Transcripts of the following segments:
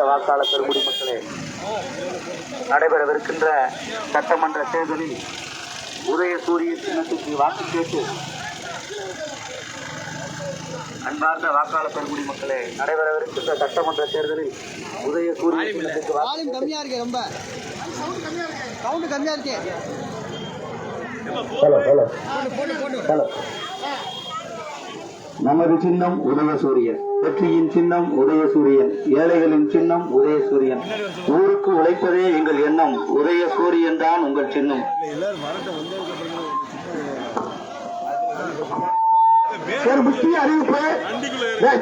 வாக்காளர் பெருங்குடி மக்களே, நடைபெறவிருக்கின்ற சட்டமன்ற தேர்தலில் உதயசூரிய சின்னத்துக்கு வாக்கு கேட்டு அன்பார்ந்த வாக்காளர் பெருங்குடி மக்களே, நடைபெறவிருக்கின்ற சட்டமன்ற தேர்தலில் உதயசூரிய சின்னத்துக்கு கம்மியா இருக்கு, ரொம்ப சவுண்ட் கம்மியா இருக்கு. நமது சின்னம் உதயசூரியன், வெற்றியின் சின்னம் உதயசூரியன், ஏழைகளின் சின்னம் உதயசூரியன், ஊருக்கு உழைப்பதே எங்கள் எண்ணம், உதயசூரியன் தான் உங்கள் சின்னம். ஒரு முக்கிய அறிவிப்பு,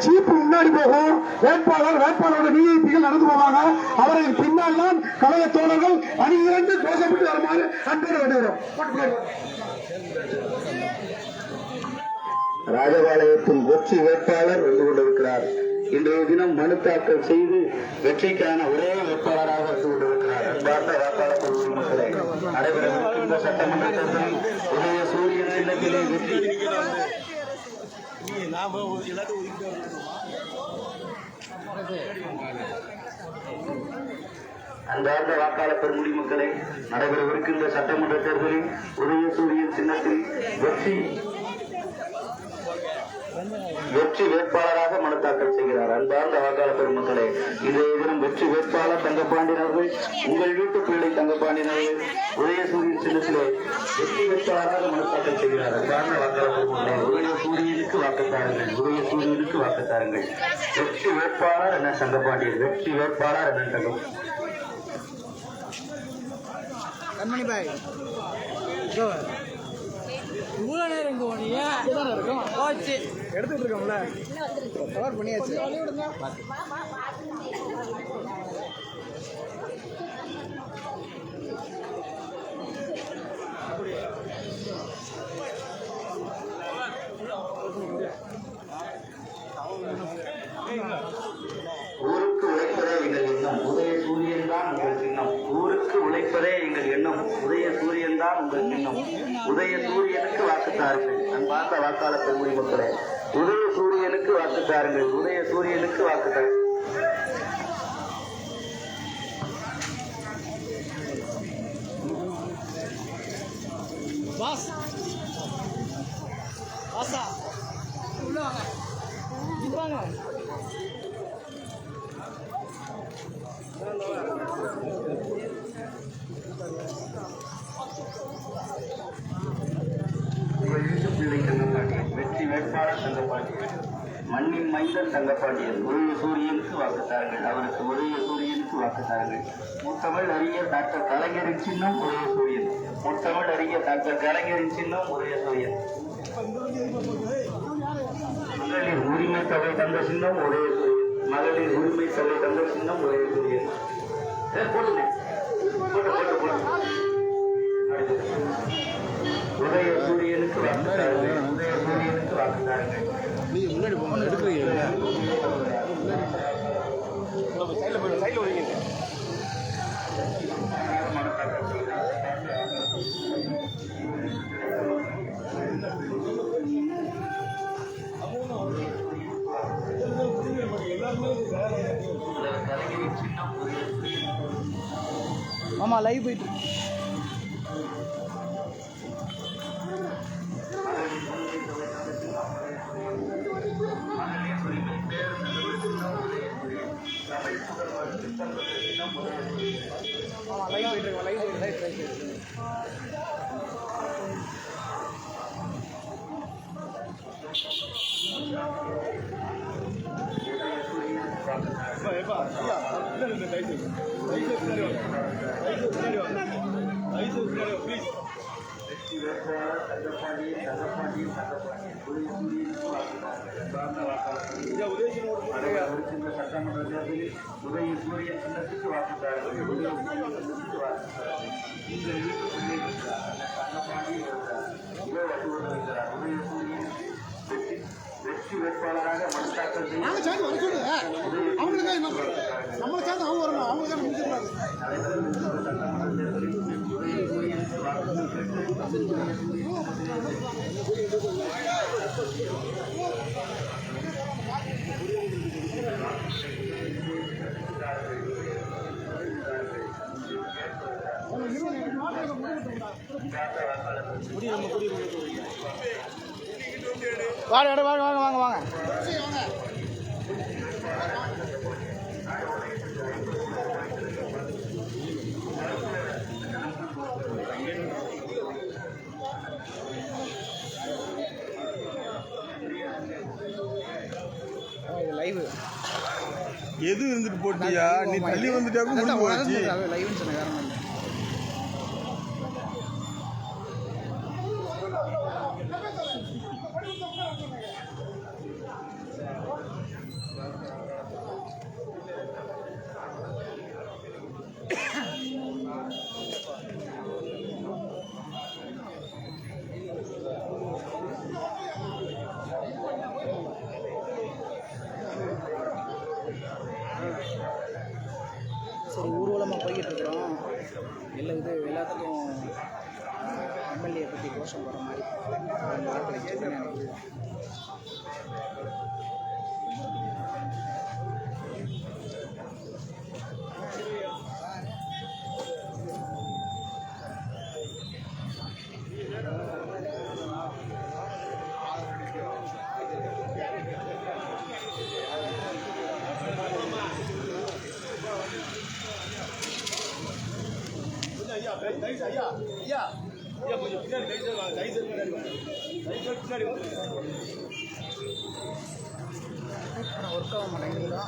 சீப்பு முன்னாடி போகும், வேட்பாளரோட விஐபிகள் நடந்து போவாங்க. அவர்கள் பின்னால் தான் கழக தோழர்கள் அணியிலிருந்து தோசைப்பட்டு வருமாறு அன்போடு வேண்டுகிறோம். ராஜபாளையத்தின் வெற்றி வேட்பாளர் வந்து கொண்டிருக்கிறார். இன்றைய தினம் மனு தாக்கல் செய்து வெற்றிக்கான ஒரே வேட்பாளராக வந்து கொண்டிருக்கிறார். அன்பார்ந்த வாக்காளர் மக்களே, நடைபெறவிருக்கின்ற சட்டமன்ற தேர்தலில் உதய சூரியன் சின்னத்திலே வெற்றி அன்பார்ந்த வாக்காளர் பெருங்குடி மக்களே, நடைபெறவிருக்கின்ற சட்டமன்ற தேர்தலில் உதய சூரியன் சின்னத்தில் வெற்றி வேட்பாளராக மனு தாக்கல் செய்கிறார். அன்பார்ந்த வாக்காளர் பெருமக்களே, இன்றைய தினம் வெற்றி வேட்பாளர் தங்கப்பாண்டியனர்கள், உங்கள் வீட்டு பிள்ளை தங்கப்பாண்டியனர்கள் உதயசூரியன் சின்னத்திலே வெற்றி வேட்பாளராக மனு தாக்கல் செய்கிறார். அன்பார்ந்த வாக்காளர் பெருமக்களே, உதயசூரியனுக்கு வாக்குத்தாருங்கள், உதயசூரியனுக்கு வாக்குத்தாருங்கள். வெற்றி வேட்பாளர் என்ன தங்கப்பாண்டியன், வெற்றி வேட்பாளர் என்ன தங்கம் கண்மணி பாய் இவ்வளோ நேரம் இருக்கும் போச்சு எடுத்துட்டு இருக்கோம்ல, கவர் பண்ணியாச்சு. ஊருக்கு உழைப்பதே எங்கள் எண்ணம், உதய சூரியன் தான் உங்கள் சின்னம். ஊருக்கு உழைப்பதே எங்கள் எண்ணம், உதய சூரியன் தான் உங்கள் சின்னம். உதய சூரியனுக்கு வாக்குத்தாருங்கள். அன்பார்ந்த வாக்காளர் பெருங்குடி மக்களே, உதய சூரியனுக்கு வாக்குத்தாருங்கள், உதய சூரியனுக்கு வாக்குத்தாருங்கள். வெற்றி வேட்பாளர் தங்கப்பாண்டியன், மண்ணின் மைந்தன் தங்கப்பாண்டியன், உதய சூரியனுக்கு வாக்குத்தாருங்கள், அவருக்கு உதய சூரியனுக்கு வாக்குத்தாருங்கள். முத்தமிழ் அறிஞர் டாக்டர் கலைஞரின் சின்னம் உதய சூரியன், முத்தமிழ் அறிஞர் டாக்டர் கலைஞரின் சின்னம் உதய சூரியன். மகளிர் உரிமை தொகை தந்த சின்னம் உதய சூரியன், மகளிர் உரிமை தொகை தந்த சின்னம் உதய சூரியன். உதய சூரியனுக்கு வாக்குத்தாருங்கள், உதய சூரியனுக்கு வாக்குத்தாருங்கள். நீங்க முன்னாடி போகணும், எடுக்கிறீங்க ஆமா லைவ் போயிட்டு சட்டமன்ற தேர்தலில் உதய சூரியன் சின்னத்துக்கு வாக்குத்தார்கள். வெற்றி வேட்பாளராக மனு தாக்கல் செய்ய வாங்க வாங்க வாங்க வாங்க வாங்க. லைவ் எது இருந்துட்டு போட்டியா? நீ தள்ளி வந்துட்டா லைவ்னு சொன்ன வேற ஒன்றும் சரி, ஊர்வலமாக போய்கிட்டு இருக்கிறோம். எல்லாத்துக்கும் எம்எல்ஏ பற்றி கோஷம் போகிற மாதிரி வார்த்தை வச்சுன்னு எனக்கு ஒர்க் ஆக மாட்டேங்குதுங்களா?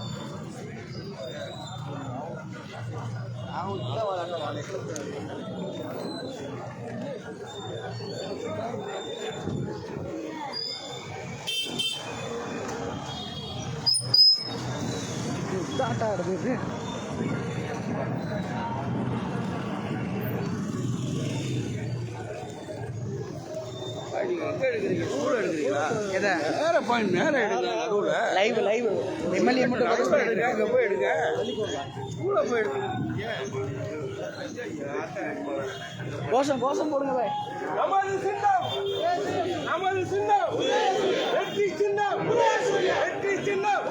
டாட்டா எடுக்குது. லைவ் எம்எல்ஏ மட்டும் போய் எடுங்க. கோஷம் போடுங்க பாய். நமது சின்னம் வெற்றி சின்னம், வெற்றி சின்னம்,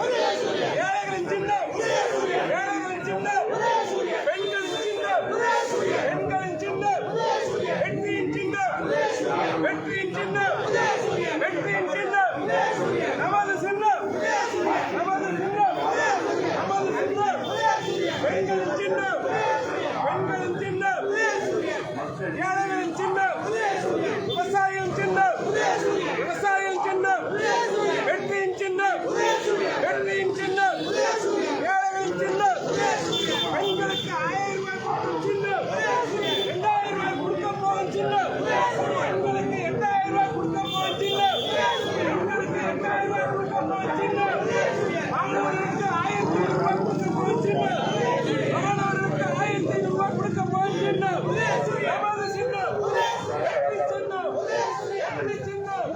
ஏழைகளின் சின்னம், ஏழைகளின் சின்னம், பெண்களின் சின்னம், பெண்களின் சின்னம், வெற்றியின் சின்னம், வெற்றியின் சின்னம், வெற்றியின் சின்னம், நமது சின்னம், நமது சின்னம், நமது சின்னம், பெண்களின் சின்னம், பெண்களின் சின்னம், ஏழைகளின் சின்னம், விவசாயிகளின் சின்னம், விவசாயிகளின் சின்னம், வெற்றியின் சின்னம், வெற்றியின் சின்னம், ஏழைகளின் சின்னம், பெண்களுக்கு 1000 ரூபாய் சின்னம், 2000 ரூபாய் கொடுக்க போகும் சின்னம், பெண்களுக்கு 8000 ரூபாய் கொடுக்க போகும் சின்னம், பெண்களுக்கு 8000 ரூபாய் கொடுக்க போகும் சின்னம், மாணவர்களுக்கு 1500 ரூபாய் கொடுக்க போகும் சின்னம், மாணவர்களுக்கு 1500 ரூபாய் கொடுக்க போகும் சின்னம், நமது சின்னம், வெற்றி சின்னம், வெற்றி சின்னம்,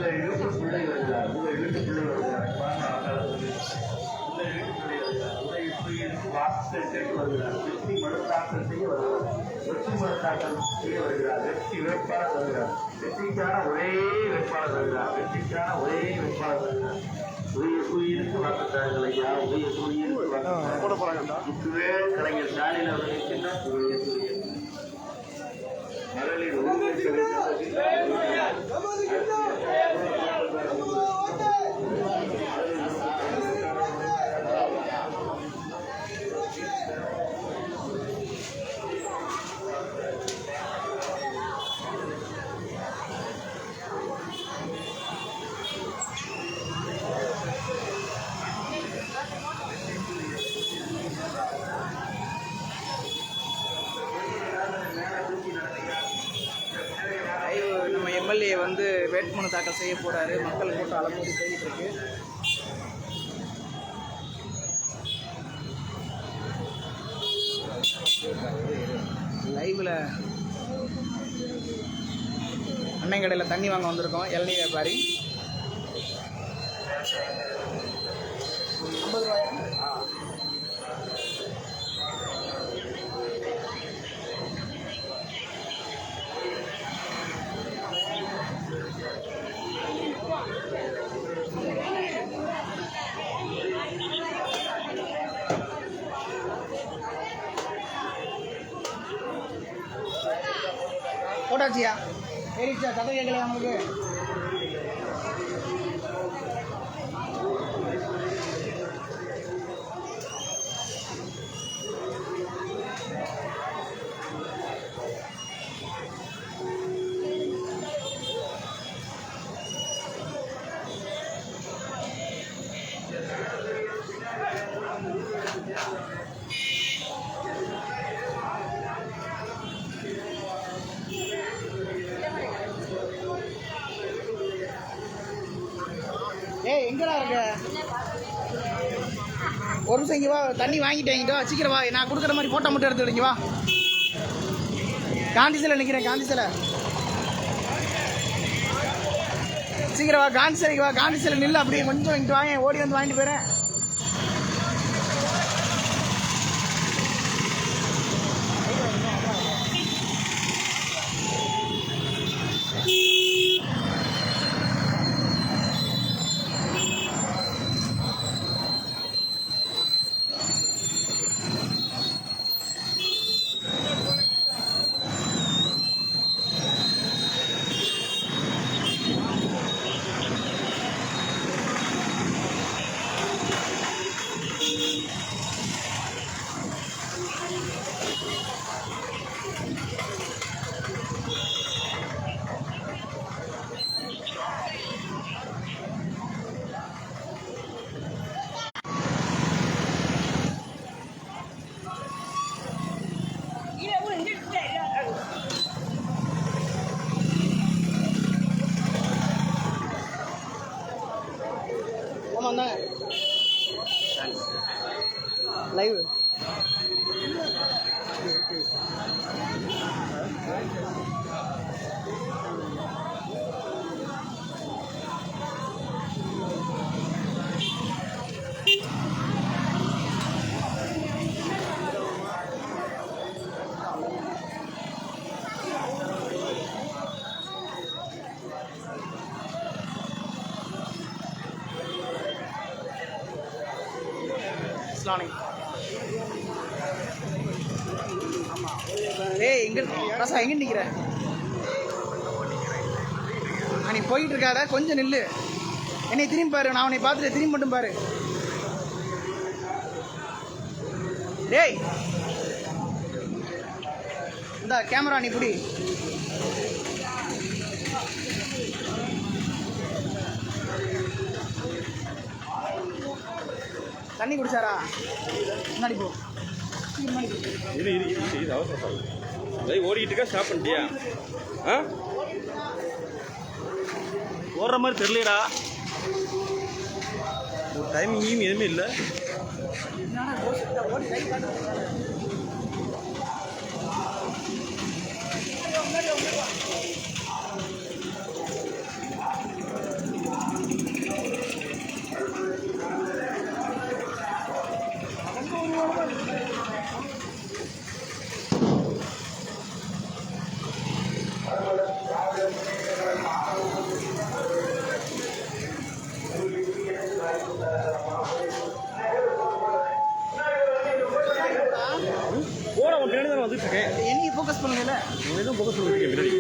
உங்கள் வீட்டு பிள்ளை வருகிறார். உங்கள் வீட்டு பிள்ளை வருகிறார். உங்கள் வீட்டு பிள்ளை வருகிறார். உதயசூரியனுக்கு வாக்குகள் கேட்டு வருகிறார். வெற்றி மனு தாக்கல் செய்ய வருகிறார். வெற்றி மனு தாக்கல் செய்ய வருகிறார். வெற்றி வேட்பாளர் வருகிறார். வெற்றிக்கான ஒரே வேட்பாளர் வருகிறார். வெற்றிக்கான ஒரே வேட்பாளர் வருகிறார். உதயசூரியனுக்கு வாக்குத்தார்கள் ஐயா. உதயசூரியனுக்கு வாக்குத்தார்கள். முத்துவேல் கலைஞர் ஸ்டாலின் அவர்கள் இருக்கின்றார். உதயசூரியன் மகளிர் உரிமை நம்ம எம்எல்ஏ வந்து வேட்புமனு தாக்கல் செய்ய போகிறாரு. மக்கள் கூட்டம் அலமோதி போயிட்டு இருக்கு. லைவில் அன்னை கடையில் தண்ணி வாங்க வந்திருக்கோம். இளநீர் வியாபாரி 50 ரூபாயா? போட்டாச்சியா? ஏறிச்சா? சத்தம் கேட்கலையா உங்களுக்கு? ஏய் எங்கடா இருக்க? ஒரு நிமிஷம் இங்கே வா. தண்ணி வாங்கிட்டேங்கிட்டோ சீக்கிரம் வா. நான் கொடுக்குற மாதிரி ஃபோட்டோ மட்டும் எடுத்து வைங்க. வா, காந்தி சிலை நிற்கிறேன். காந்தி சிலை சீக்கிரம் வா. காந்தி சிலைக்கு வா. காந்தி சிலை நில்ல. அப்படியே கொஞ்சம் இங்கிட்டு வாங்க. ஓடி வந்து வாங்கிட்டு போயிறேன். ஆமாம் தாங்க லைவ். ஏய் எங்க ராசா எங்க நிக்கிற? நீ போயிட்டு இருக்காத, கொஞ்சம் நில்லு. என்னை திரும்பி பாரு. நான் உன்னை பார்த்துட்டு திரும்பி மட்டும் பாரு. டேய் இந்த கேமரா நீ புடி. தண்ணி குடிச்சாரா? முன்னாடி போ. இது அவசரம். ஓடிக்கிட்டு இருக்கா? ஸ்டாப் பண்ணிட்டியா? ஆ ஓடுற மாதிரி தெரியலடா. ஒரு டைமிங்கும் எதுவுமே இல்லை. ஃபோக்கஸ் பண்ணுங்கல்ல எதுவும் ஃபோக்கஸ் பண்ணிருக்கேன் பின்னாடி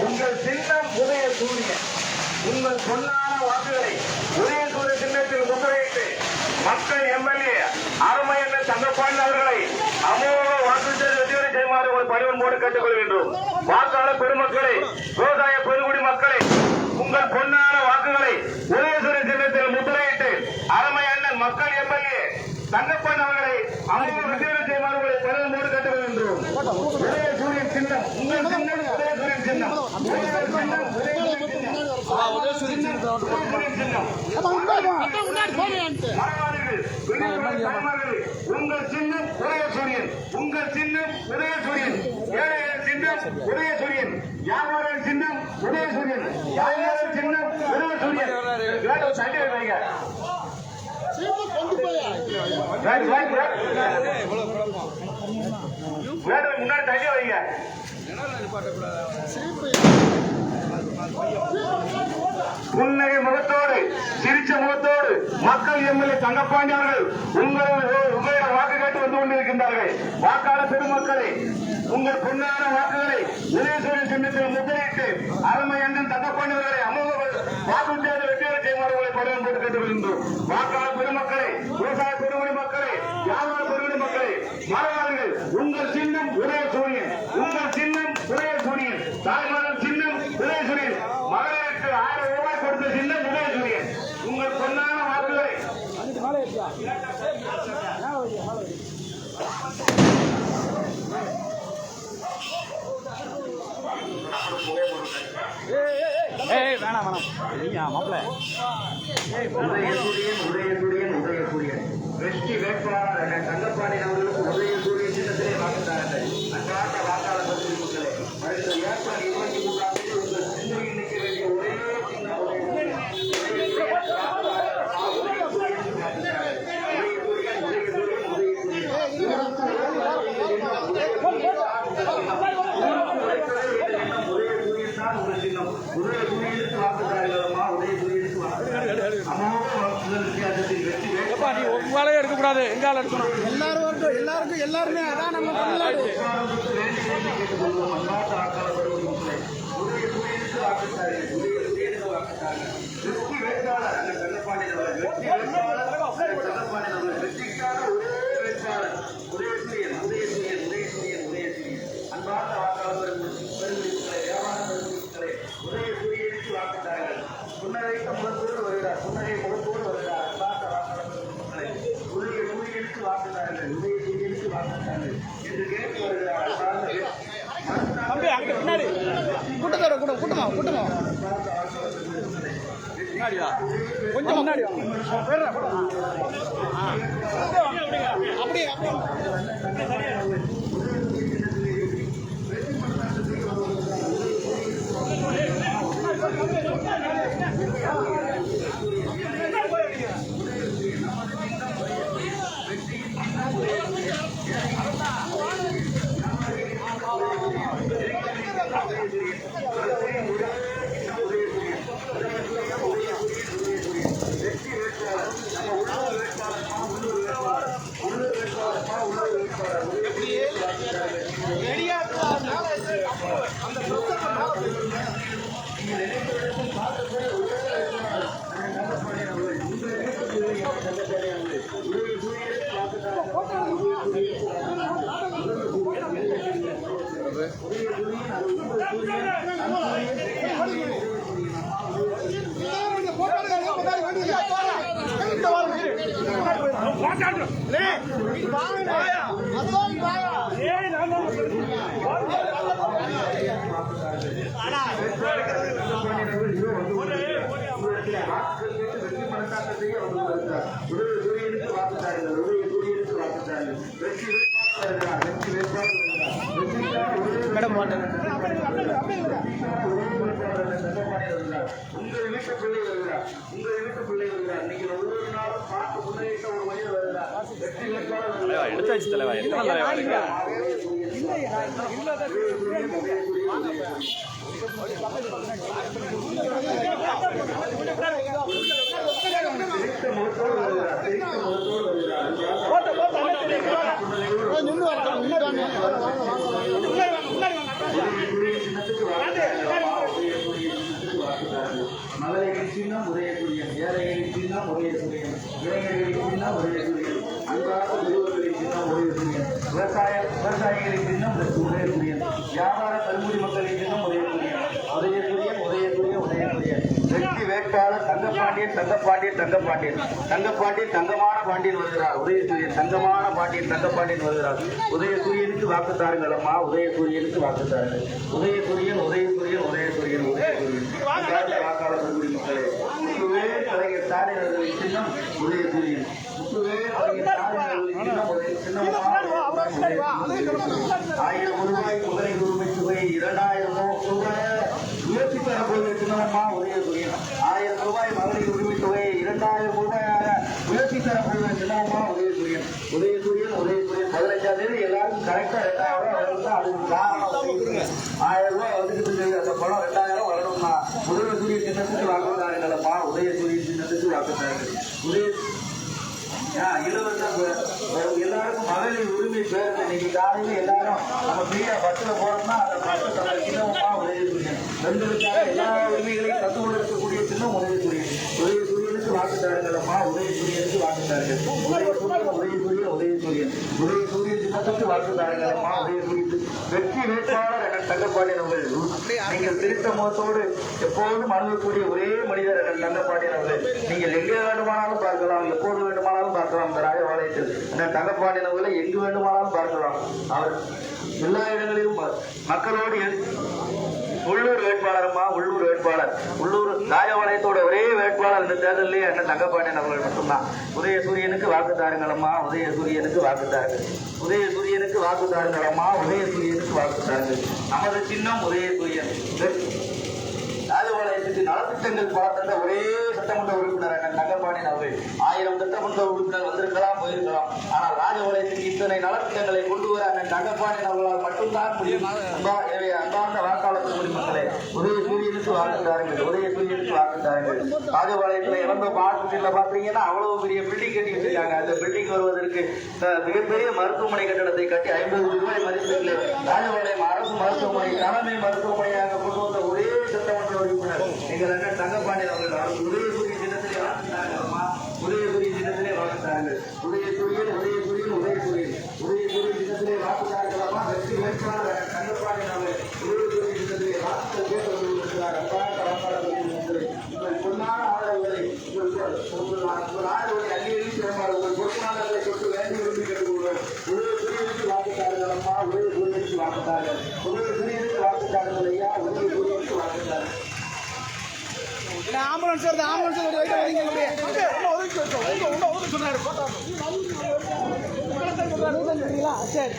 உங்கள் சின்னம் உதய சூரியன். உங்கள் பொன்னான வாக்குகளை உதய சூரிய சின்னத்தில் முத்திரையிட்டு மக்கள் எம்எல்ஏ அருமையண்ண தங்கப்பாண்டி அவர்களை அமோக வாக்குச்சீட்டு வெற்றியை செய்யுமாறு ஒரு பணிவன்போடு கேட்டுக்கொள்கின்றோம். வாக்காளர் பெருமக்களை, விவசாய பெருங்குடி மக்களை, உங்கள் பொன்னான வாக்குகளை உதயசூரிய சின்னத்தில் முத்திரையிட்டு அருமை அண்ணன் மக்கள் எம்எல்ஏ தங்கப்பாண்டி அவர்களை அமோக வெற்றியை செய்யுமாறு ஒரு பணிவன்போடு கேட்டுக்கொள்கின்றோம். உதயசூரியன் சின்னம் உங்கள் சின்னம். உதயசூரியன் சின்னம் உங்கள் சின்னம் உதயசூரியன். உங்கள் சின்னம் உதயசூரியன். ஏழைகளின் சின்னம் உதயசூரியன். வியாபாரியின் சின்னம் உதயசூரியன். வியாபாரியின் சின்னம் உதயசூரியன். முன்னாடி தள்ளி வைங்க. புன்னகை முகத்தோடு, சிரிச்ச முகத்தோடு மக்கள் எம்எல்ஏ தங்கப்பாண்டி அவர்கள் உங்களுடைய வாக்கு கேட்டு வந்து கொண்டிருக்கின்றார்கள். வாக்காளர் பெருமக்களை, உங்கள் பொன்னான வாக்குகளை உதயசூரியன் சின்னத்தில் முத்திரையிட்டு அருமை அண்ணன் தங்கப்பாண்டி அவர்களை அமோக வாக்குச்சீட்டு வெற்றியை செய்யுமாறு உங்களை பணிவன்போடு போட்டு கேட்டுக்கொள்கின்றோம். வாக்காளர் பெருமக்களை, விவசாய பெருங்குடி மக்களை, வியாபார பெருங்குடி மக்களை மறவார்கள். உங்கள் சின்னம் உதயசூரியன். உங்கள் சின்னம் உதயசூரியன். தாய்மார்கள் சின்னம் உதயசூரியன். மகளிருக்கு 1000 ரூபாய் கொடுத்த சின்னம் உதயசூரியன். உங்கள் பொன்னான வாக்குகளை வேணாம் மாப்பிள்ள உதயசூரியன் உதயசூரியன் உதயசூரியன் வெற்றி வேட்பாளர் தங்கப்பாண்டி அவர்களுக்கு உதயசூரியன் சின்னத்திலே வாக்குகிறார்கள். அன்றாட வாக்காளர் பகுதி மக்களே, அடுத்த ஏப்ரல் 23ஆம் தேதி உங்கள் சிந்தையில் நிற்க வேண்டிய ஒரே சின்னம் உதயசூரியனுக்கு வாக்குகிறார்களம்மா. உதயசூரியனுக்கு வாக்குகிறார்கள். வேலையை எடுக்கக்கூடாது, எங்கால எடுக்கணும். எல்லாருமே அதான் நம்ம தமிழ்நாடு. அன்பார்ந்த வாக்காளர் உதயசூரியனுக்கு வாக்குகிறார்கள். புன்னகைத்த முகத்தோடு வருகிறார். புன்னகை முகத்தோடு வருகிறார். அன்பார்ந்த வாக்காளர் உதயசூரியனுக்கு வாக்குகிறார்கள். உதயசூரியனுக்கு வாக்குகிறார்கள் என்று கேட்டு வருகிறார். கூட்டமா முன்னாடியா கொஞ்சம் முன்னாடி அப்படியே மேடம் உங்கள் வீட்டு பிள்ளை வருகிறார். உங்கள் வீட்டு பிள்ளை வருகிறார். நீங்கள் ஒவ்வொரு நாளும் பார்த்து முன்னேற்ற ஒரு மனிதர் வருகிறார். வெற்றி வேட்பாளர் எடுத்தாச்சு தலைவா. எத்தனை தலைவா இருக்கு? மகளிரின் சின்னம் உதயசூரியன், ஏழைகளின் சின்னம் உதயசூரியன், இளைஞர்களின் சின்னம் உதயசூரியன், அன்பார்ந்த பெரியவர்களின் சின்னம் உதயசூரியன், விவசாயிகளின் சின்னம் உதயசூரியன், வியாபார பெருங்குடி மக்களின் சின்னம் உதயசூரியன், உதயசூரியன் உதயசூரியன் உதயசூரியன். வெற்றி வேட்பாளர் தங்கப்பாண்டியன் தங்கப்பாண்டியன் தங்கப்பாண்டியன் தங்கப்பாண்டியன் தங்கமான பாண்டியன் வருகிறார். உதயசூரியன் தங்கமான பாண்டியன் தங்கப்பாண்டியன் வருகிறார். உதயசூரியனுக்கு வாக்கு தாருங்கள் அம்மா. உதயசூரியனுக்கு வாக்கு தாருங்கள். உதயசூரியன் உதயசூரியன் உதயசூரியன் உதயசூரியன். வாக்காளர் பெருங்குடி மக்களே, முத்துவேல் கலைஞர் ஸ்டாலின் அவர்களின் சின்னம் உதயசூரியன். முத்துவேல் கலைஞர் ஸ்டாலின் அவர்களின் சின்னம் ரூபாய் முதலீடு உரிமை தொகை 2000 ரூபாய் உயர்த்தி தரப்போகிற சின்னம்மா உதயசூரியன். 1000 ரூபாய் மகளிர் உரிமை தொகை 2000 ரூபாயாக உயர்த்தி தரப்போகிற சின்னம்மா உதயசூரியன். உதயசூரியன் உதயசூரியன் 15ஆம் தேதி எல்லாருக்கும் கரெக்டா 2000 ரூபாய் வரணும்னா அதுக்கு காரணம் 1000 ரூபாய் வந்துட்டு அந்த பணம் 2000 வரணும்னா உதயசூரிய சின்னத்துக்கு வாக்குதாருங்களப்பா. உதயசூரிய சின்னத்துக்கு வாக்குதாருங்கள். எல்லாருக்கும் மகளிர் உரிமை பேருந்து இன்னைக்கு காலையில எல்லாரும் நம்ம ஃப்ரீயா பஸ்ல போறோம்னா அந்த பஸ்ல சின்னமா உதயசூரியன் பெண்களுக்காக எல்லா உரிமைகளையும் தந்து கொண்டிருக்கக்கூடிய சின்னம் உதயசூரியன். உதயசூரியனுக்கு வாக்குதாருங்களம்மா. உதயசூரியனுக்கு வாக்குதாருங்கள். உதயசூரியன் உதயசூரியன் உதயசூரியன் சின்னத்துக்கு வாக்குதாருங்களம்மா. உதயசூரியன் வெற்றி வேட்பாளர் என தங்கப்பாண்டியன் அவர்கள். நீங்கள் திருத்த முகத்தோடு எப்போதும் அணுகக்கூடிய ஒரே மனிதர் என தங்கப்பாண்டியன் அவர்கள். நீங்கள் எங்கே வேண்டுமானாலும் பார்க்கலாம், எப்போது வேண்டுமானாலும் பார்க்கலாம். இந்த ராஜபாளையத்தில் தங்கப்பாண்டியன் அவர்களை எங்கு வேண்டுமானாலும் பார்க்கலாம். அவர் எல்லா இடங்களிலும் மக்களோடு உள்ளூர் வேட்பாளருமா. உள்ளூர் வேட்பாளர் உள்ளூர் ராஜபாளையத்தோட ஒரே வேட்பாளர் இந்த தேர்தலே என்ன தங்கப்பாண்டியன் அவர்கள் மட்டும்தான். உதயசூரியனுக்கு வாக்குதாருங்களம்மா. உதயசூரியனுக்கு வாக்குதாருங்கள். உதயசூரியனுக்கு வாக்குதாருங்களம்மா. உதயசூரியனுக்கு வாக்குதாருங்கள். நமது சின்னம் உதயசூரியன். ராஜபாளையத்துக்கு நலத்திட்டங்கள் பார்த்த ஒரே சட்டமன்ற உறுப்பினர் தங்கப்பாண்டியன் அவர்கள். 1000 சட்டமன்ற உறுப்பினர் வந்திருக்கலாம், போயிருக்கலாம். ஆனால் ராஜபாளையத்துக்கு இத்தனை நலத்திட்டங்களை கொண்டு வர தங்கப்பாண்டியன் அவர்களால் மட்டும்தான் முடியும். அன்பார்ந்த வாக்காளர் குடிமக்களே, உதயசூரியனுக்கு வாக்குதாருங்கள். உதயசூரியனுக்கு வாக்குதாருங்கள். ராஜபாளையத்தில் இறந்த பாடத்தில பாத்தீங்கன்னா அவ்வளவு பெரிய பில்டிங் கட்டி வச்சிருக்காங்க. அந்த பில்டிங் வருவதற்கு மிகப்பெரிய மருத்துவமனை கட்டடத்தை கட்டி 50 ரூபாய் மதிப்பில் ராஜபாளையம் அரசு மருத்துவமனை தலைமை மருத்துவமனையாக கொண்டு வந்த ஒரே சட்டமன்ற உறுப்பினர் எங்கள் அண்ணன் தங்கப்பாண்டியன் அவர்கள். உதயசூரிய தினத்திலே வாக்குத்தாருங்கம்மா. உதயசூரிய தினத்திலே வாக்குத்தாருங்கள். உதயசூரியன் உதயசூரியன் உதயசூரியன் உதயசூரிய தினத்திலே வாக்குத்தாருங்களம்மா. வெற்றி வேட்பாளர் தங்கப்பாண்டியன் அவர்கள். உதயசூரிய தினத்திலே வாக்குகள் கேட்டு கொண்டிருக்கிறார். உங்கள் பொன்னான ஆதரவுகளை உங்கள் ஆதரவுகளை அங்கீகரி சிறப்பாக உங்கள் பொன்னாளர்களை தொட்டு வேண்டி விரும்பி கேட்டுக்கொள்வோம். உதயசூரியனுக்கு வாக்குத்தாருங்களம்மா. உதயசூரியனுக்கு வாக்குத்தார்கள். உதயசூரியனுக்கு வாக்குத்தாருங்கள் ஐயா. உதயசூரியனுக்கு வாக்குத்தார்கள். ஆம்புலன்ஸ் வருது. ஆம்புலன்ஸ் சரி.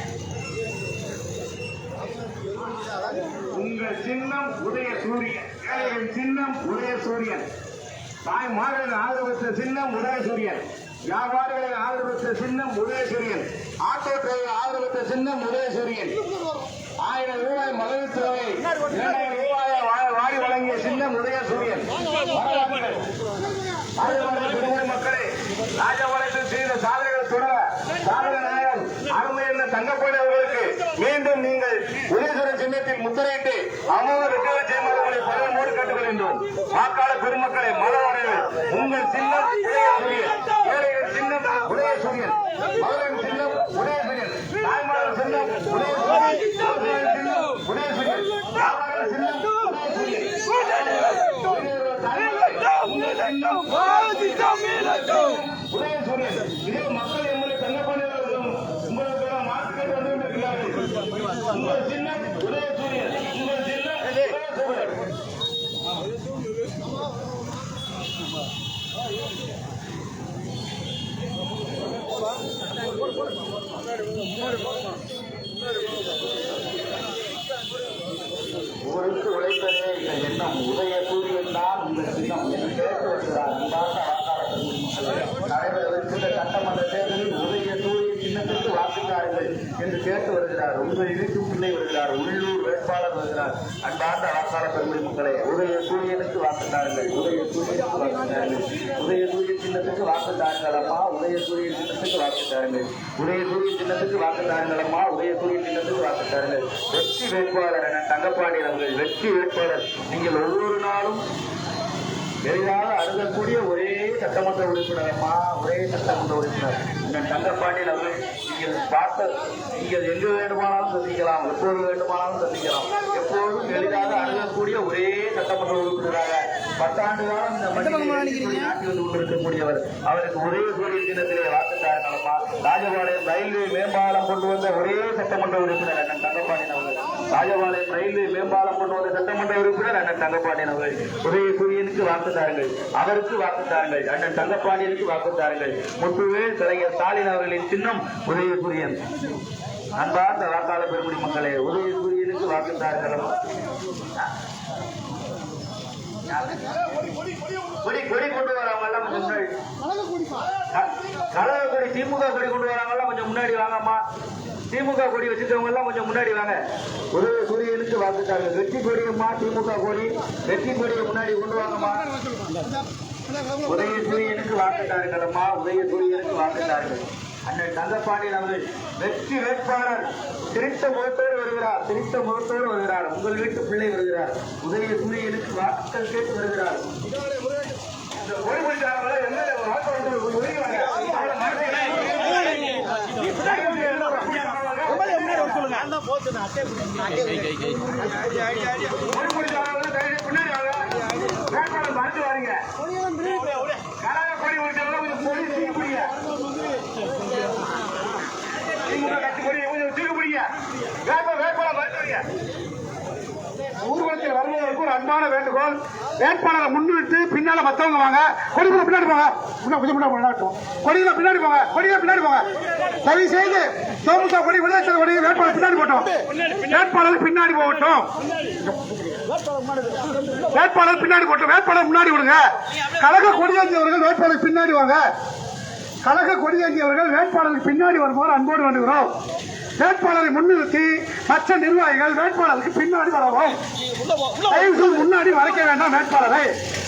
உங்கள் சின்னம் உதயசூரியன். ஏழையின் சின்னம் உதயசூரியன். தாய்மார்களின் ஆதரவற்ற சின்னம் உதயசூரியன். வியாபாரிகளின் ஆதரவற்ற சின்னம் உதயசூரியன். ஆட்டோ டிரைவர் ஆதரவற்ற சின்னம் உதயசூரியன். 1000 ரூபாய் மகளிர் தொகை 2000 ரூபாயை வாரி வழங்கிய சின்னம் உதயசூரியன். மக்களே, ராஜபாளையத்தில் செய்த சாதனைகள் தொடர சாதனை நாயகன் அருமையான தங்கப்பாண்டியன் அவர்களுக்கு மீண்டும் நீங்கள் உதயசூரியன் சின்னத்தில் முத்திரையிட்டு அமோக வெற்றி செய்யுமாறு உங்களை பலமோடு கேட்டுக்கொள்கின்றோம். வாக்காளர் பெருமக்களை மலவடைவு உங்கள் சின்னம் உதயசூரியன். ஏழைகள் சின்னம் உதயசூரியன். மகளின் சின்னம் உதயசூரியன். தாய்மார்கள் சின்னம் உதயசூரியன். உதயசூரியன். வியாபாரிகள் சின்னம் உதயசூரியன். உதயசூரியன். இதே மக்கள் எம்எல்ஏ தங்கப்பாண்டியன் உங்களுக்கு மார்க்கெட் வந்து கொண்டிருக்கிறார்கள். உங்கள் சின்னம் உதயசூரியன். உங்கள் சின்னம் உதயசூரியன். ஒரு என்று கேட்டு வருகிறார். அன்பார்ந்த வாக்காளர் நடைபெறவிருக்கின்ற சட்டமன்ற தேர்தலில் உதய சூரிய சின்னத்திற்கு வாக்குத்தாருங்கள் என்று கேட்டு வருகிறார். உங்கள் வீட்டு பிள்ளை வருகிறார். உள்ளூர் வேட்பாளர் வருகிறார். அன்பார்ந்த வாக்காளர் பெருமை மக்களே, உதய சூரியனுக்கு வாக்குத்தாருங்கள். உதய சூரியனுக்கு வாக்குத்தாருங்கள். உதய சூரிய சின்னத்துக்கு வாக்குத்தாருங்கள் அம்மா. உதய சூரிய சின்னத்துக்கு வாக்குத்தாருங்கள். உதய சூரிய சின்னத்துக்கு வாக்குத்தாருங்கள் அம்மா. உதய சூரிய சின்னத்துக்கு வாக்குத்தாருங்கள். வெற்றி வேட்பாளர் என தங்கப்பாண்டியன் அவர்கள் வெற்றி வேட்பாளர். நீங்கள் ஒவ்வொரு நாளும் எளிதாக அணுகக்கூடிய ஒரே சட்டமன்ற உறுப்பினர் அம்மா. ஒரே சட்டமன்ற உறுப்பினர் இந்த தங்கப்பாண்டியன் அவர்கள். நீங்கள் எங்கு வேண்டுமானாலும் சந்திக்கலாம், எப்போது வேண்டுமானாலும் சந்திக்கலாம். எப்போதும் எளிதாக அணுகக்கூடிய ஒரே சட்டமன்ற உறுப்பினராக 10 ஆண்டு காலம் இந்த மண்ணில் நாட்டி வந்து கொண்டிருக்கக்கூடியவர். அவருக்கு ஒரே சூரிய தினத்திலே வாக்குத்தாருங்களம்மா. ராஜபாளையம் ரயில்வே மேம்பாலம் கொண்டு வந்த ஒரே சட்டமன்ற உறுப்பினர் அண்ணன் தங்கப்பாண்டியன் அவர்கள். ராஜபாளையம் ரயில்வே மேம்பாலம் கொண்டு வந்த சட்டமன்ற உறுப்பினர் அண்ணன் தங்கப்பாண்டியன் அவர்கள். உதய சூரியனுக்கு வாக்குத்தாருங்கள். அவருக்கு வாக்குத்தாருங்கள். அண்ணன் தங்கப்பாண்டியனுக்கு வாக்குத்தாருங்கள். முத்துவேல் கலைஞர் ஸ்டாலின் அவர்களின் சின்னம் உதய சூரியன். அன்பார்ந்த வாக்காளர் பெருங்குடி மக்களே, உதய சூரியனுக்கு வாக்குத்தாருங்கள். கொடி கொண்டு வரவங்க எல்லாம் கொஞ்சம் முன்னாடி, கலக கொடி திமுக கொடி கொண்டு வரவங்க எல்லாம் கொஞ்சம் முன்னாடி வாங்கம்மா. திமுக கொடி வச்சுக்கிறவங்க எல்லாம் கொஞ்சம் முன்னாடி வாங்க. உதய சூரியனுக்கு வாக்குத்தாருங்கள். வெற்றி கொடியம்மா. திமுக கொடி வெற்றி கொடியை முன்னாடி கொண்டு வாங்கம்மா. உதய சூரியனுக்கு வாக்குத்தாருங்களம்மா. உதய சூரியனுக்கு வாக்குத்தாருங்கள். அண்ணன் தங்கப்பாண்டியன் அவர்கள் வெற்றி வேட்பாளர். திருத்த முகத்தோடு வருகிறார். திருத்த முகத்தோடு வருகிறார். உங்கள் வீட்டு பிள்ளை வருகிறார். உதய சூரியனுக்கு வாக்குகள் கேட்டு வருகிறார். ஊர்வலத்தில் வருவதற்கு ஒரு அன்பான வேண்டுகோள். வேட்பாளரை முன்னிட்டு பின்னால மத்தவங்க வாங்க. கொடிகளை பின்னாடி போங்க. கொஞ்சம் கொடிகளை பின்னாடி போங்க. கொடிகளை பின்னாடி போங்க. தயவு செய்து திமுக கொடி விளையாட்டு கொடி வேட்பாளர் பின்னாடி போட்டோம். வேட்பாளர் பின்னாடி போகட்டும். வேட்பாளர் பின்னாடி போட்டோம். வேட்பாளர் முன்னாடி விடுங்க. கழக கொடியேந்தியவர்கள் வேட்பாளர் பின்னாடி வாங்க. கழக கொடியேந்தியவர்கள் வேட்பாளருக்கு பின்னாடி வருமாறு அன்போடு வேண்டுகிறோம். வேட்பாளரை முன்னிறுத்தி மற்ற நிர்வாகிகள் வேட்பாளருக்கு பின்னாடி வரவும். முன்னாடி வரைக்க வேண்டாம். வேட்பாளரை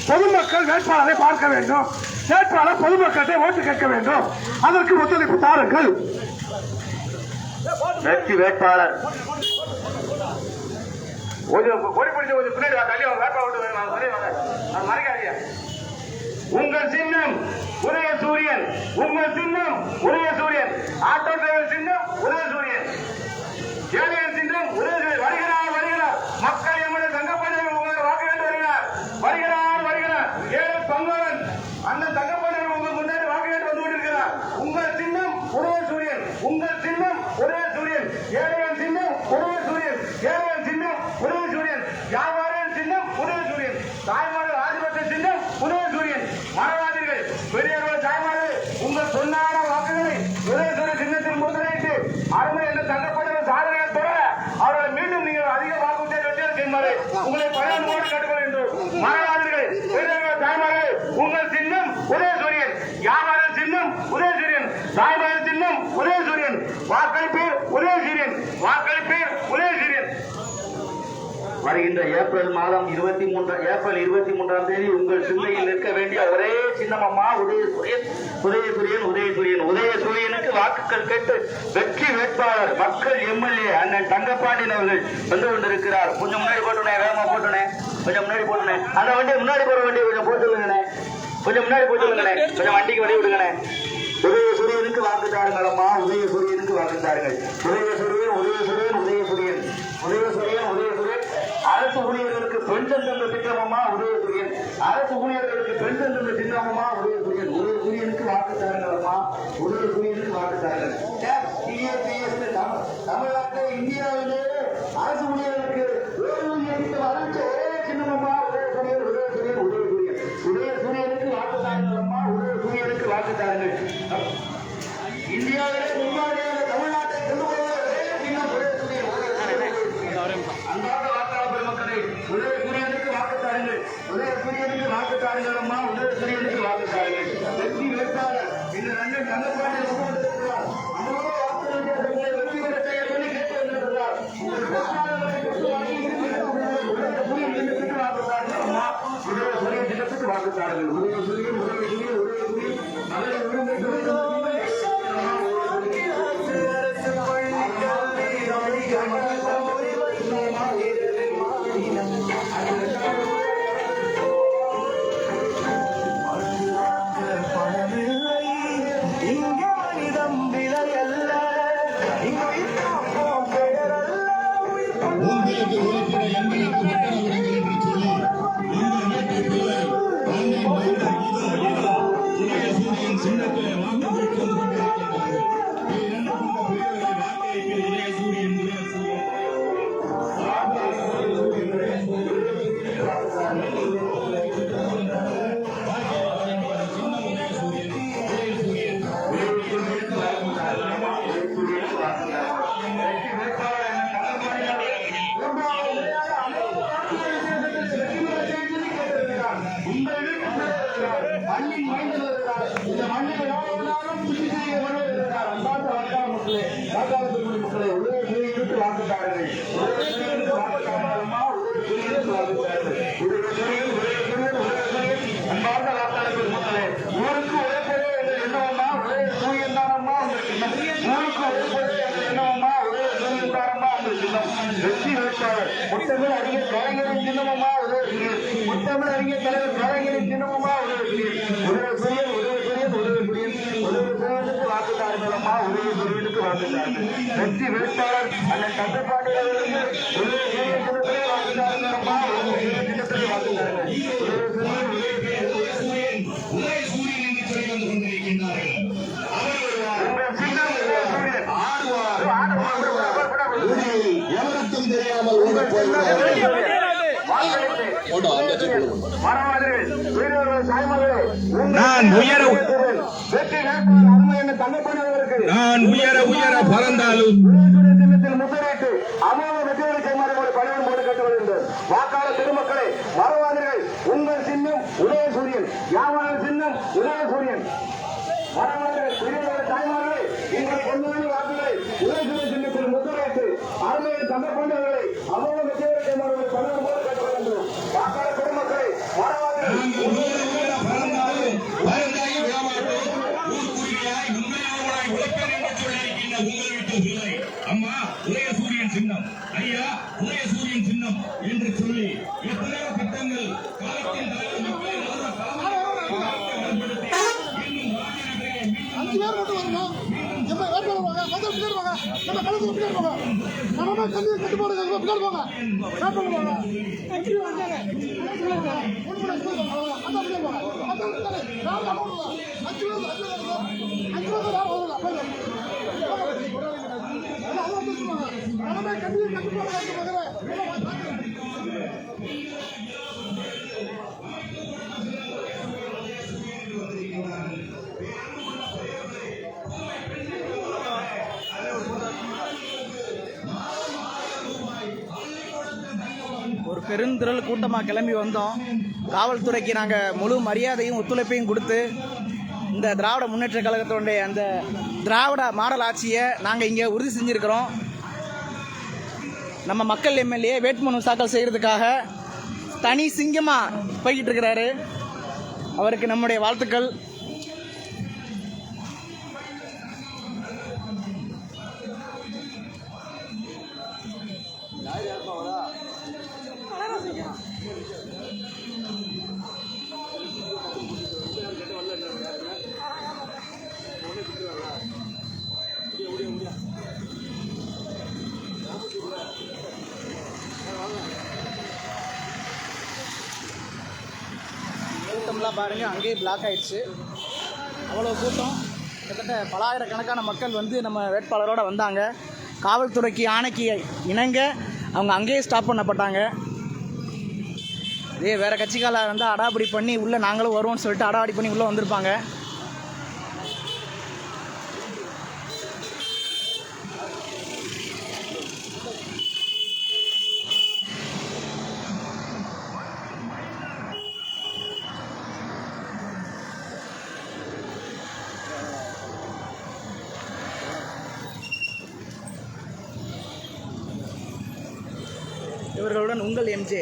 பொதுமக்கள் வேட்பாளரை பார்க்க வேண்டும். வேட்பாளர் பொதுமக்களிடம் ஓட்டு கேட்க வேண்டும். அதற்கு ஒத்துழைப்பு தாருங்கள். வெற்றி வேட்பாளர் கொடி பிடிச்ச கொஞ்சம் பின்னாடி வேட்பாளர் மறைக்காதீங்க. உங்கள் சின்னம் உதய சூரியன். உங்கள் சின்னம் உதய சூரியன். ஆட்டோ டிரைவர் சின்னம் உதய சூரியன். ஏழையர் சின்னம் உதய சூரியன். வருகிறார் வருகிறார். மக்கள் எம்முடைய தங்கப்பாண்டியன் உங்களுக்கு வாக்கு வேண்டி வருகிறார். வருகிறார் வருகிறார். ஏழை பங்கோரன் அந்த தங்கப்பாண்டியன் உங்களுக்கு முன்னாடி வாக்கு வேண்டி வந்து கொண்டிருக்கிறார். உங்கள் சின்னம் உதய சூரியன். உங்கள் சின்னம் உதய சூரியன். ஏழையர் சின்னம் உதய சூரியன். ஏழையர் சின்னம் உதய சூரியன். வியாபாரியின் சின்னம் உதய சூரியன். தாய்மார்கள் ஆதிபத்திய சின்னம் உதய சூரியன். மரவாதிகள் பெரியவர்கள் தாய்மார்கள் உங்கள் பொன்னான வாக்குகளை உதயசூரிய சின்னத்தில் முன்னிலையிட்டு அருமை என்ற தங்கப்பட்ட சாதனையை தொடர அவர்களை மீண்டும் நீங்கள் அதிக வாக்குறுதியை வெற்றியை செய்யுமாறு உங்களை பணியோடு கேட்டுக்கொள்கின்றோம். மரவாதிகள் பெரியவர்கள் தாய்மார்கள் உங்கள் சின்னம் உதயசூரியன். வியாபார சின்னம் உதயசூரியன். தாய்மார் சின்னம் உதயசூரியன். வாக்களிப்பீர் உதயசூரியன். வாக்களிப்பீர் உதயசூரியன். வருகின்ற ஏப்ரல் 23ஆம் தேதி உங்கள் சிந்தையில் நிற்க வேண்டிய ஒரே சின்னமம்மா உதய சூரியன். உதய சூரியன் உதய சூரியன். உதய சூரியனுக்கு வாக்குகள் கேட்டு வெற்றி வேட்பாளர் மக்கள் எம்எல்ஏ அண்ணன் தங்கப்பாண்டியன் அவர்கள் வந்து கொண்டிருக்கிறார். கொஞ்சம் முன்னாடி போட்டுனே. வேகமா போட்டுனே. கொஞ்சம் முன்னாடி போட்டுனே. அந்த வண்டி முன்னாடி போற வண்டி கொஞ்சம் போட்டுருங்கண்ணே. கொஞ்சம் முன்னாடி போட்டுருங்கண்ணே. கொஞ்சம் வண்டிக்கு வழி விடுங்கண்ணே. உதய சூரியனுக்கு வாக்குத்தாருங்களம்மா. உதய சூரியனுக்கு வாக்குத்தாருங்கள். உதய சூரியன் உதய சூரியன் உதய சூரியன். உதய சூரியன் உதய சூரியன். அரசு ஊழியர்களுக்கு பென்ஷன் தந்த திட்டமம்மா உதய சூரியன். அரசு ஊழியர்களுக்கு பென்ஷன் தந்த திட்டமம்மா உதய சூரியன். உதய சூரியனுக்கு வாக்குத்தாருங்களம்மா. உதய சூரியனுக்கு வாக்குத்தாருங்கள். தமிழ்நாட்டில் இந்தியாவிலே அரசு ஊழியர்களுக்கு ஓய்வூதியம் அறிவித்த ஒரே சின்னமம்மா உதய சூரியன். உதய சூரியன் உதய சூரியன். உதய சூரியனுக்கு வாக்குத்தாருங்களம்மா. உதய சூரியனுக்கு வாக்குத்தாருங்கள். இந்தியாவிலே முன்னாடியாக தமிழ்நாட்டை கொண்டு போவது ஒரே சின்னம் உதய சூரியன். அன்பார்ந்த வாக்காளர் பெருமக்களே, உதய சூரியனுக்கு வாக்குத்தாருங்கள். உதய சூரியனுக்கு வாக்குத்தாருங்கள். வாக்குதாரர்கள் உதயசூரியன் மகளிர் உரிமை மண்ணின் மைந்தவர்களால் இந்த மண்ணில் எவ்வளவு புத்தி செய்ய வருவதற்காக அன்பார்ந்த வாக்காள மக்களே வாக்காளர் மக்களே உதவி செய்து வாக்குதாரர்கள் அன்பார்ந்த வாக்காளர்கள் மக்களே ஊருக்கு உழைப்பதே எங்கள் எண்ணவம்மா ஒரே சூரியன் தானம்மா ஊருக்கு உழைப்பதே எங்கள் எண்ணவம்மா ஒரே சூரியன் தானம்மா உங்கள் சின்னம் வெற்றி வேட்பாளர் முத்தமிழ் அறிஞர் கலைஞரின் சின்னமம்மா ஒரே முத்தமிழ் அறிஞர் தலைவர் கலைஞரின் சின்னமம்மா ஒரே வாக்குதாரர்களம்மா உதவி சூரியனுக்கு வாக்குதாரர்கள் வெற்றி வேட்பாளர் அண்ணன் தங்கப்பாண்டி அவர்களுக்கு வாக்குதாரர்களம்மா வாக்குதாரர்கள் எவருக்கும் தெரியாமல் நான் உயர உயர பறந்தாலும் முத்திரையிட்டு அமோக வெற்றிகளை கைமாறுகளை பணிகள் போட்டு கட்டுவது வாக்காளர் திருமக்களை மறவாதீர்கள். உங்கள் சின்னம் உதயசூரியன், வியாபார சின்னம் உதயசூரியன். மறவாதீர்கள் பெரியவர்கள் தாய்மார்களை எங்கள் பொன்னான வாக்குகளை உதயசூரியன் சின்னத்தில் முத்திரையிட்டு அருமையின் தங்கப்பண்டவர்களை அமோக வெற்றிகளை கைமாறுகளை பணிகள் போட்டு கட்டுவது வாக்காளர் திருமக்களை மறவாதீர்கள். அம்மா உதயசூரியன் சின்னம், ஐயா உதயசூரியன் சின்னம் என்று சொல்லி எத்தனையோ திட்டங்கள் காலத்தின் ஒரு பெருந்திரள் கூட்டமாக கிளம்பி வந்தோம். காவல்துறைக்கு நாங்கள் முழு மரியாதையும் ஒத்துழைப்பையும் கொடுத்து இந்த திராவிட முன்னேற்ற கழகத்தினுடைய அந்த திராவிட மாடல் ஆட்சியை நாங்கள் இங்கே உறுதி செஞ்சுருக்கிறோம். நம்ம மக்கள் எம்எல்ஏ வேட்புமனு தாக்கல் செய்கிறதுக்காக தனி சிங்கமாக போய்கிட்டு இருக்கிறாரு. அவருக்கு நம்முடைய வாழ்த்துக்கள். கூட்டம்லாம் பாருங்கள், அங்கேயே பிளாக் ஆகிடுச்சு. அவ்வளோ கூட்டம், கிட்டத்தட்ட பலாயிரக்கணக்கான மக்கள் வந்து நம்ம வேட்பாளரோடு வந்தாங்க. காவல்துறைக்கு ஆணைக்கு இணங்க அவங்க அங்கேயே ஸ்டாப் பண்ணப்பட்டாங்க. இதே வேறு கட்சிக்கால வந்து அடாபடி பண்ணி உள்ளே நாங்களும் வருவோம்னு சொல்லிட்டு அடாபடி பண்ணி உள்ளே வந்திருப்பாங்க. இவர்களுடன் உங்கள் எம்ஜே.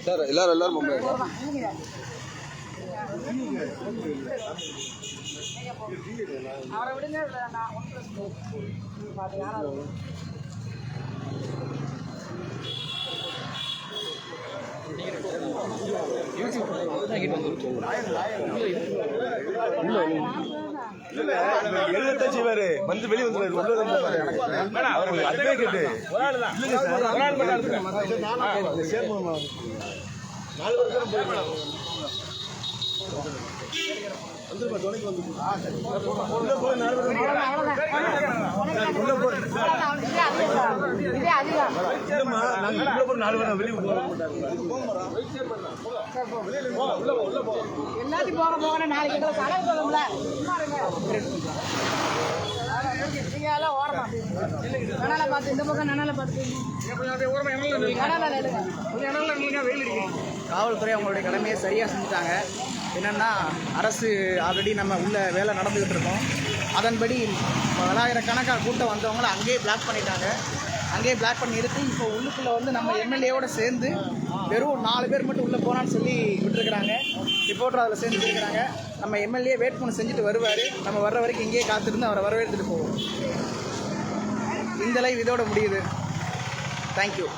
சார் எல்லாரும் மும்பை அவரை விடுங்க நான் 1+2 எழுபத்தஞ்சு வந்து வெளியே வந்து அதுவே கேட்டு எல்லாத்தையும் போக நாளைக்கு எங்களுக்கு கணக்கு சொல்லும்ல நீங்க எல்லாம் ஓரமா நனால பார்த்து இந்த பக்கம் நனால பார்த்து காவல்துறை அவங்களுடைய கடமையை சரியாக செஞ்சுட்டாங்க. என்னென்னா அரசு ஆல்ரெடி நம்ம உள்ள வேலை நடந்துக்கிட்டு இருக்கோம். அதன்படி பலாயிரக்கணக்கான கூட்டம் வந்தவங்கள அங்கேயே பிளாக் பண்ணிட்டாங்க. அங்கேயே பிளாக் பண்ணி எடுத்து இப்போ உள்ளுக்குள்ளே வந்து நம்ம எம்எல்ஏவோட சேர்ந்து வெறும் 4 பேர் மட்டும் உள்ளே போனான்னு சொல்லி விட்டுருக்குறாங்க. ரிப்போர்ட்டர் அதில் சேர்ந்து இருக்கிறாங்க. நம்ம எம்எல்ஏ வேட் பண்ண செஞ்சுட்டு வருவார். நம்ம வர்ற வரைக்கும் இங்கேயே காத்திருந்து அவரை வரவேற்றுட்டு போவோம். இந்த லைவ் இதோட முடியுது. தேங்க்யூ.